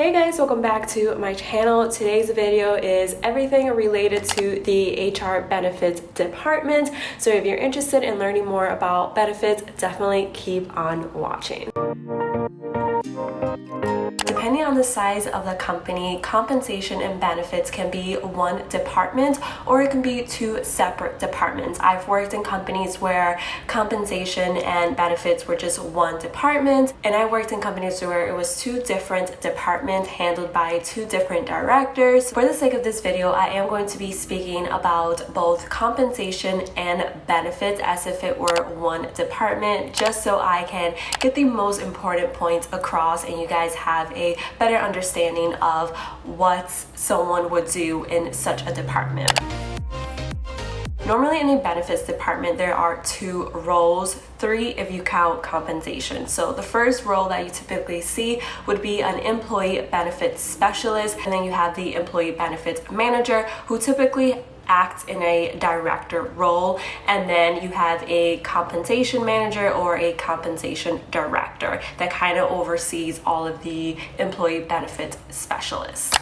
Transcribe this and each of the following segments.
Hey guys, welcome back to my channel. Today's video is everything related to the HR benefits department. So if you're interested in learning more about benefits, definitely keep on watching. Depending on the size of the company, compensation and benefits can be one department or it can be two separate departments. I've worked in companies where compensation and benefits were just one department, and I worked in companies where it was two different departments handled by two different directors. For the sake of this video, I am going to be speaking about both compensation and benefits as if it were one department, just so I can get the most important points across and you guys have a better understanding of what someone would do in such a department. Normally in a benefits department, there are two roles, three if you count compensation. So the first role that you typically see would be an employee benefits specialist, and then you have the employee benefits manager, who typically acts in a director role, and then you have a compensation manager or a compensation director that kind of oversees all of the employee benefits specialists.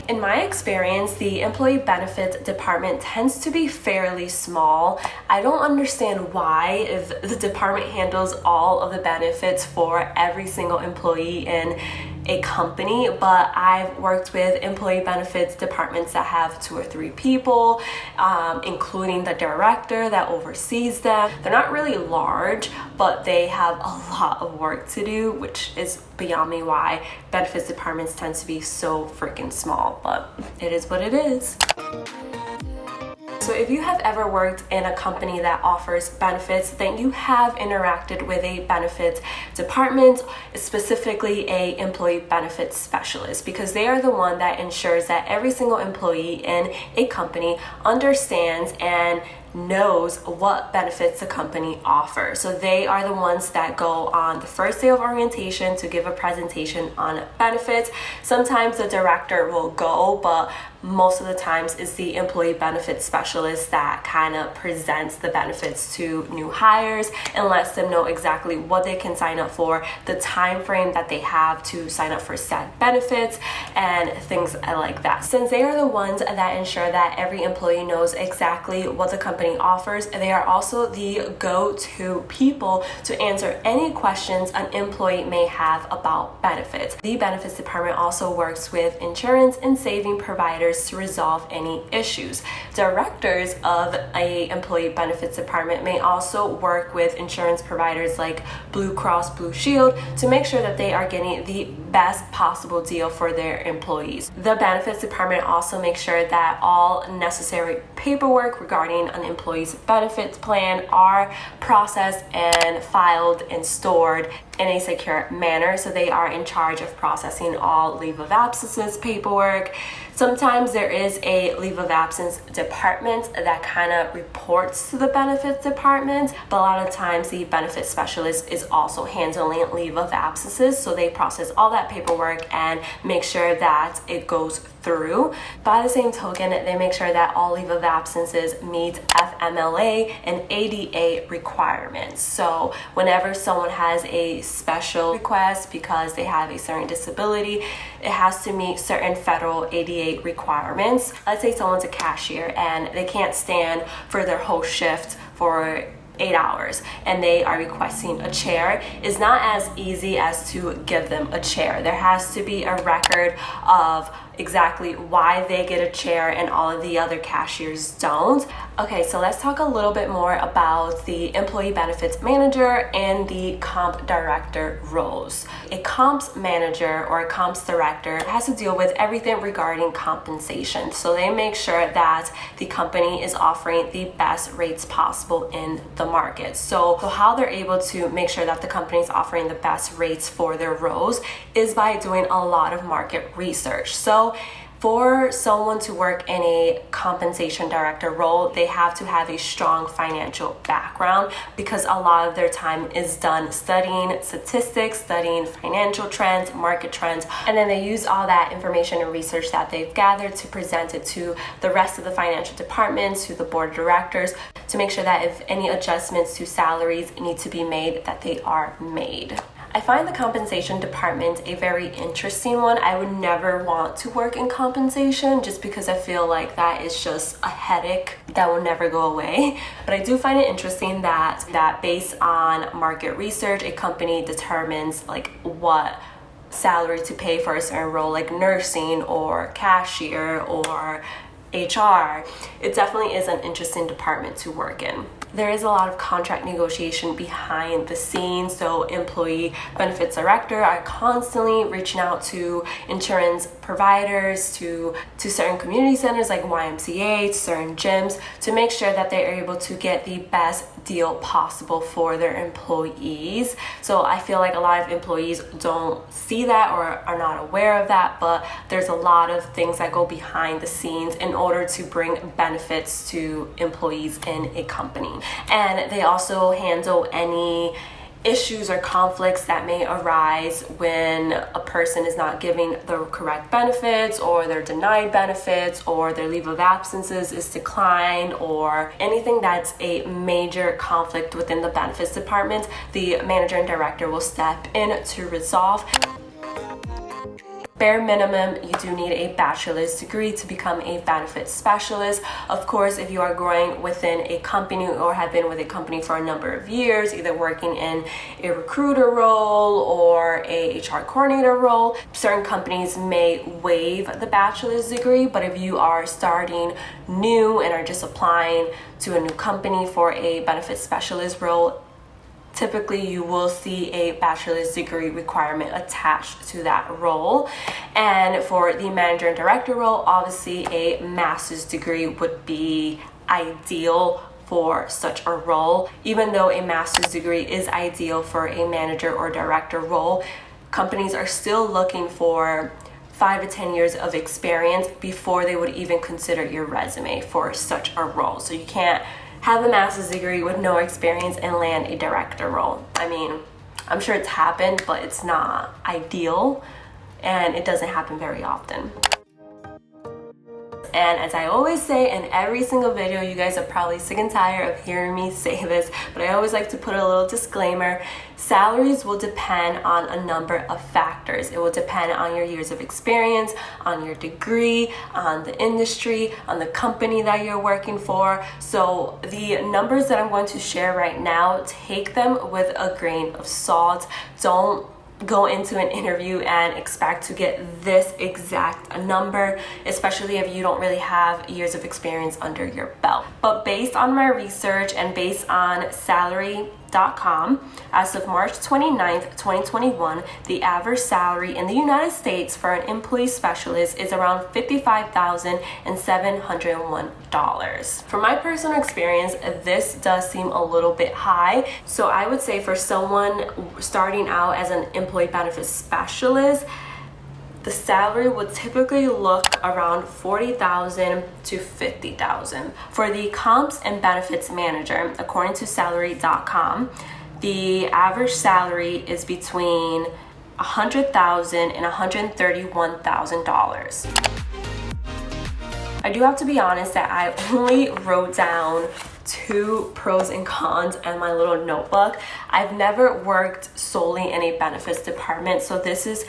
In my experience, the employee benefits department tends to be fairly small. I don't understand why, if the department handles all of the benefits for every single employee in a company, but I've worked with employee benefits departments that have 2 or 3 people, including the director that oversees them. They're not really large, but they have a lot of work to do, which is beyond me why benefits departments tend to be so freaking small, but it is what it is. So if you have ever worked in a company that offers benefits, then you have interacted with a benefits department, specifically a employee benefits specialist, because they are the one that ensures that every single employee in a company understands and knows what benefits the company offers. So they are the ones that go on the first day of orientation to give a presentation on benefits. Sometimes the director will go, but most of the times it's the employee benefits specialist that kind of presents the benefits to new hires and lets them know exactly what they can sign up for, the time frame that they have to sign up for said benefits, and things like that. Since they are the ones that ensure that every employee knows exactly what the company offers, they are also the go-to people to answer any questions an employee may have about benefits. The benefits department also works with insurance and saving providers to resolve any issues. Directors of a employee benefits department may also work with insurance providers like Blue Cross Blue Shield to make sure that they are getting the best possible deal for their employees. The benefits department also makes sure that all necessary paperwork regarding an employee's benefits plan are processed and filed and stored in a secure manner. So they are in charge of processing all leave of absences paperwork. Sometimes there is a leave of absence department that kind of reports to the benefits department, but a lot of times the benefits specialist is also handling leave of absences, so they process all that paperwork and make sure that it goes through. By the same token, they make sure that all leave of absences meet FMLA and ADA requirements. So whenever someone has a special request because they have a certain disability, it has to meet certain federal ADA requirements. Let's say someone's a cashier and they can't stand for their whole shift for 8 hours and they are requesting a chair. It's not as easy as to give them a chair. There has to be a record of exactly why they get a chair and all of the other cashiers don't. Okay, so let's talk a little bit more about the employee benefits manager and the comp director roles. A comps manager or a comps director has to deal with everything regarding compensation. So they make sure that the company is offering the best rates possible in the market. So how they're able to make sure that the company is offering the best rates for their roles is by doing a lot of market research. So for someone to work in a compensation director role, they have to have a strong financial background, because a lot of their time is done studying statistics, studying financial trends, market trends, and then they use all that information and research that they've gathered to present it to the rest of the financial departments, to the board of directors, to make sure that if any adjustments to salaries need to be made, that they are made. I find the compensation department a very interesting one. I would never want to work in compensation just because I feel like that is just a headache that will never go away. But I do find it interesting that based on market research, a company determines like what salary to pay for a certain role, like nursing or cashier or HR. It definitely is an interesting department to work in. There is a lot of contract negotiation behind the scenes, so employee benefits director are constantly reaching out to insurance providers, to certain community centers like YMCA, to certain gyms, to make sure that they're able to get the best deal possible for their employees. So I feel like a lot of employees don't see that or are not aware of that, but there's a lot of things that go behind the scenes in order to bring benefits to employees in a company. And they also handle any issues or conflicts that may arise when a person is not giving the correct benefits, or they're denied benefits, or their leave of absences is declined, or anything that's a major conflict within the benefits department. The manager and director will step in to resolve. Bare minimum, you do need a bachelor's degree to become a benefits specialist. Of course, if you are growing within a company or have been with a company for a number of years, either working in a recruiter role or a HR coordinator role, certain companies may waive the bachelor's degree. But if you are starting new and are just applying to a new company for a benefits specialist role, typically you will see a bachelor's degree requirement attached to that role. And for the manager and director role, obviously a master's degree would be ideal for such a role. Even though a master's degree is ideal for a manager or director role, companies are still looking for 5 to 10 years of experience before they would even consider your resume for such a role. So you can't have a master's degree with no experience and land a director role. I mean, I'm sure it's happened, but it's not ideal and it doesn't happen very often. And as I always say in every single video, you guys are probably sick and tired of hearing me say this, but I always like to put a little disclaimer. Salaries will depend on a number of factors. It will depend on your years of experience, on your degree, on the industry, on the company that you're working for. So the numbers that I'm going to share right now, take them with a grain of salt. Don't go into an interview and expect to get this exact number, especially if you don't really have years of experience under your belt. But based on my research and based on salary.com, as of March 29th, 2021, the average salary in the United States for an employee specialist is around $55,701. From my personal experience, this does seem a little bit high. So I would say for someone starting out as an employee benefits specialist, the salary would typically look around $40,000 to $50,000. For the comps and benefits manager, according to salary.com, the average salary is between $100,000 and $131,000. I do have to be honest that I only wrote down 2 pros and cons in my little notebook. I've never worked solely in a benefits department, so this is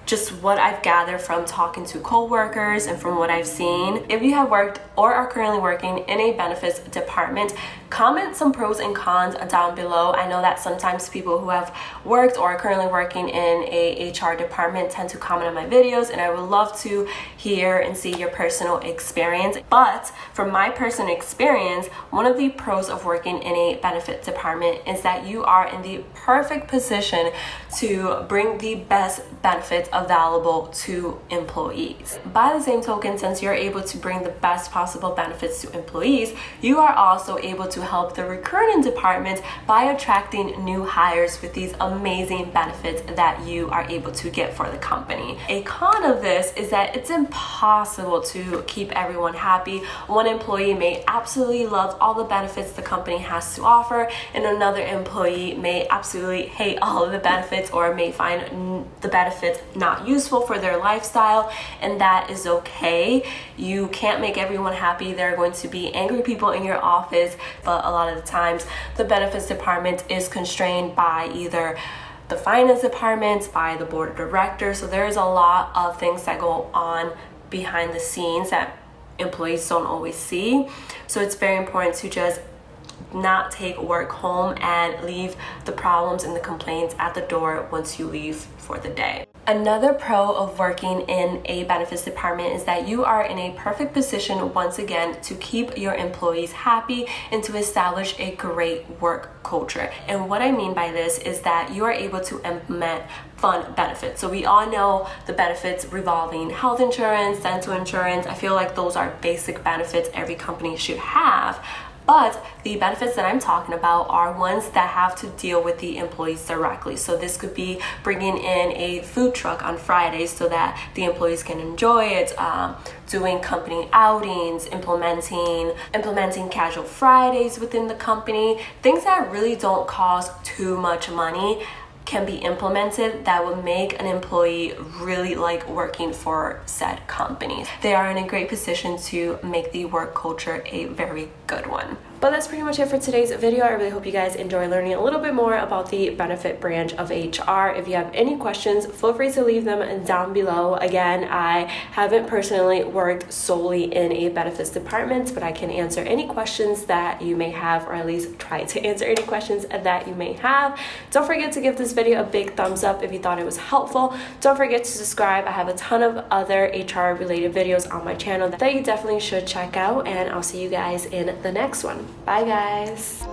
just what I've gathered from talking to co-workers and from what I've seen. If you have worked or are currently working in a benefits department, comment some pros and cons down below. I know that sometimes people who have worked or are currently working in a HR department tend to comment on my videos, and I would love to hear and see your personal experience. But from my personal experience, one of the pros of working in a benefit department is that you are in the perfect position to bring the best benefits available to employees. By the same token, since you're able to bring the best possible benefits to employees, you are also able to help the recruiting department by attracting new hires with these amazing benefits that you are able to get for the company. A con of this is that it's impossible to keep everyone happy. One employee may absolutely love all the benefits the company has to offer, and another employee may absolutely hate all of the benefits or may find the benefits not useful for their lifestyle, and that is okay. You can't make everyone happy. There are going to be angry people in your office, but a lot of the times the benefits department is constrained by either the finance departments, by the board of directors. So there's a lot of things that go on behind the scenes that employees don't always see. So it's very important to just not take work home and leave the problems and the complaints at the door once you leave for the day. Another pro of working in a benefits department is that you are in a perfect position once again to keep your employees happy and to establish a great work culture. And what I mean by this is that you are able to implement fun benefits. So we all know the benefits revolving health insurance, dental insurance. I feel like those are basic benefits every company should have. But the benefits that I'm talking about are ones that have to deal with the employees directly. So this could be bringing in a food truck on Fridays so that the employees can enjoy it, doing company outings, implementing casual Fridays within the company. Things that really don't cost too much money can be implemented that will make an employee really like working for said companies. They are in a great position to make the work culture a very good one. But that's pretty much it for today's video. I really hope you guys enjoy learning a little bit more about the benefit branch of HR. If you have any questions, feel free to leave them down below. Again, I haven't personally worked solely in a benefits department, but I can answer any questions that you may have, or at least try to answer any questions that you may have. Don't forget to give this video a big thumbs up if you thought it was helpful. Don't forget to subscribe. I have a ton of other HR related videos on my channel that you definitely should check out, and I'll see you guys in the next one. Bye guys.